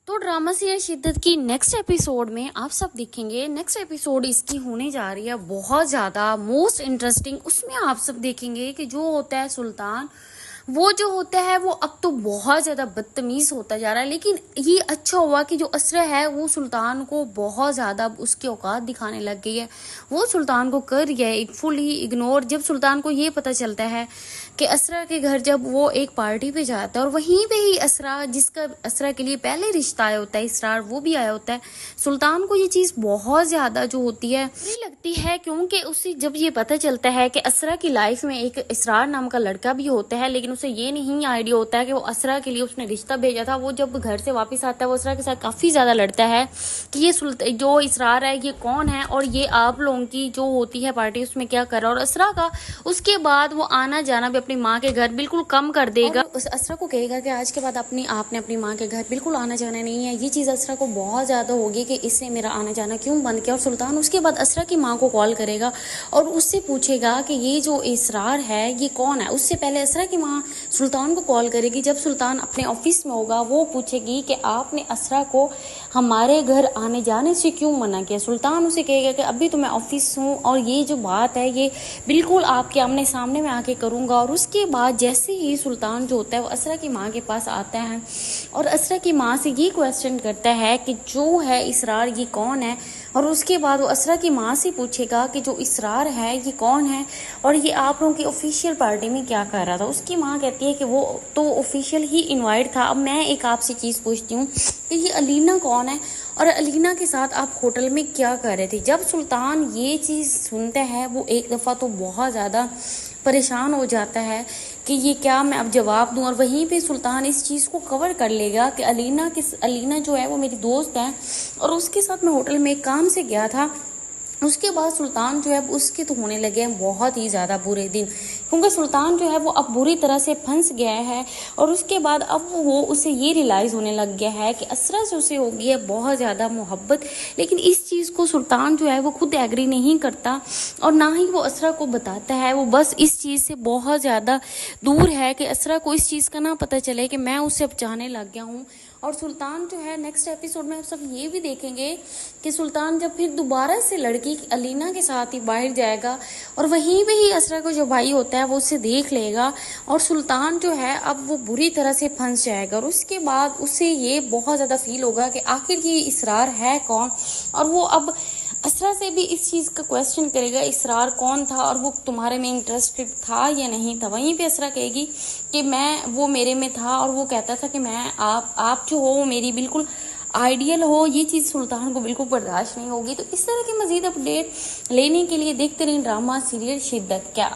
तो drama serial शिद्दत की नेक्स्ट एपिसोड में आप सब देखेंगे। नेक्स्ट एपिसोड इसकी होने जा रही है बहुत ज़्यादा मोस्ट इंटरेस्टिंग। उसमें आप सब देखेंगे कि जो होता है सुल्तान, वो जो होता है वो अब तो बहुत ज़्यादा बदतमीज़ होता जा रहा है। लेकिन ये अच्छा हुआ कि जो असरा है वो सुल्तान को बहुत ज़्यादा उसकी औकात दिखाने लग गई है। वो सुल्तान को कर गया है फुली इग्नोर। जब सुल्तान को ये पता चलता है कि असरा के घर जब वो एक पार्टी पे जाता है और वहीं पे ही असरा, जिसका असरा के लिए पहले रिश्ता आया होता है इसरार, वो भी आया होता है। सुल्तान को ये चीज़ बहुत ज़्यादा जो होती है बुरी लगती है, क्योंकि उसे जब ये पता चलता है कि असरा की लाइफ में एक इसरार नाम का लड़का भी होता है, लेकिन उसे ये नहीं आइडिया होता है कि वो असरा के लिए उसने रिश्ता भेजा था। वो जब घर से वापस आता है वो असरा के साथ काफ़ी ज़्यादा लड़ता है कि ये जो इसरार है ये कौन है और ये आप लोगों की जो होती है पार्टी उसमें क्या कर रहा है। और असरा का उसके बाद वो आना जाना भी अपनी माँ के घर बिल्कुल कम कर देगा। उस असरा को कहेगा कि आज के बाद आपने अपनी माँ के घर बिल्कुल आना जाना नहीं है। ये चीज़ असरा को बहुत ज़्यादा होगी कि इसने मेरा आना जाना क्यों बंद किया। और सुल्तान उसके बाद असरा की माँ को कॉल करेगा और उससे पूछेगा कि ये जो इसरार है ये कौन है। उससे पहले असरा की माँ सुल्तान को कॉल करेगी। जब सुल्तान अपने ऑफिस में होगा वो पूछेगी कि आपने असरा को हमारे घर आने जाने से क्यों मना किया। सुल्तान उसे कहेगा कि अभी तो मैं ऑफिस हूँ और ये जो बात है ये बिल्कुल आपके आमने सामने में आके करूँगा। और उसके बाद जैसे ही सुल्तान जो होता है वो असरा की माँ के पास आता है और असरा की माँ से ये क्वेश्चन करता है कि जो है इसरार ये कौन है। और उसके बाद वो असरा की माँ से पूछेगा कि जो इसरार है ये कौन है और ये आप लोगों की ऑफिशियल पार्टी में क्या कर रहा था। उसकी माँ कहती है कि वो तो ऑफिशियल ही इनवाइट था। अब मैं एक आपसे चीज़ पूछती हूँ कि ये अलीना कौन है और अलीना के साथ आप होटल में क्या कर रहे थे। जब सुल्तान ये चीज़ सुनता है वो एक दफ़ा तो बहुत ज़्यादा परेशान हो जाता है कि ये क्या मैं अब जवाब दूं। और वहीं पे सुल्तान इस चीज़ को कवर कर लेगा कि अलीना जो है वो मेरी दोस्त है और उसके साथ मैं होटल में काम से गया था। उसके बाद सुल्तान जो है उसके तो होने लगे हैं बहुत ही ज़्यादा बुरे दिन, क्योंकि सुल्तान जो है वो अब बुरी तरह से फंस गया है। और उसके बाद अब वो उसे ये रियलाइज़ होने लग गया है कि असरा से उसे हो गई है बहुत ज़्यादा मोहब्बत। लेकिन इस चीज़ को सुल्तान जो है वो खुद एग्री नहीं करता और ना ही वो असरा को बताता है। वो बस इस चीज़ से बहुत ज़्यादा दूर है कि असरा को इस चीज़ का ना पता चले कि मैं उससे अब चाहने लग गया हूँ। और सुल्तान जो है नेक्स्ट एपिसोड में आप सब ये भी देखेंगे कि सुल्तान जब फिर दोबारा से लड़की अलीना के साथ ही बाहर जाएगा और वहीं पे ही असरा को जो भाई होता है वो उसे देख लेगा और सुल्तान जो है अब वो बुरी तरह से फंस जाएगा। और उसके बाद उसे ये बहुत ज़्यादा फील होगा कि आखिर ये इसरार है कौन। और वो अब असरा से भी इस चीज़ का क्वेश्चन करेगा इसरार कौन था और वो तुम्हारे में इंटरेस्टेड था या नहीं था। वहीं पे असरा कहेगी कि वो मेरे में था और वो कहता था कि मैं आप जो हो मेरी बिल्कुल आइडियल हो। ये चीज़ सुल्तान को बिल्कुल बर्दाश्त नहीं होगी। तो इस तरह के मज़ीद अपडेट लेने के लिए देखते रहें ड्रामा सीरियल शिद्दत। क्या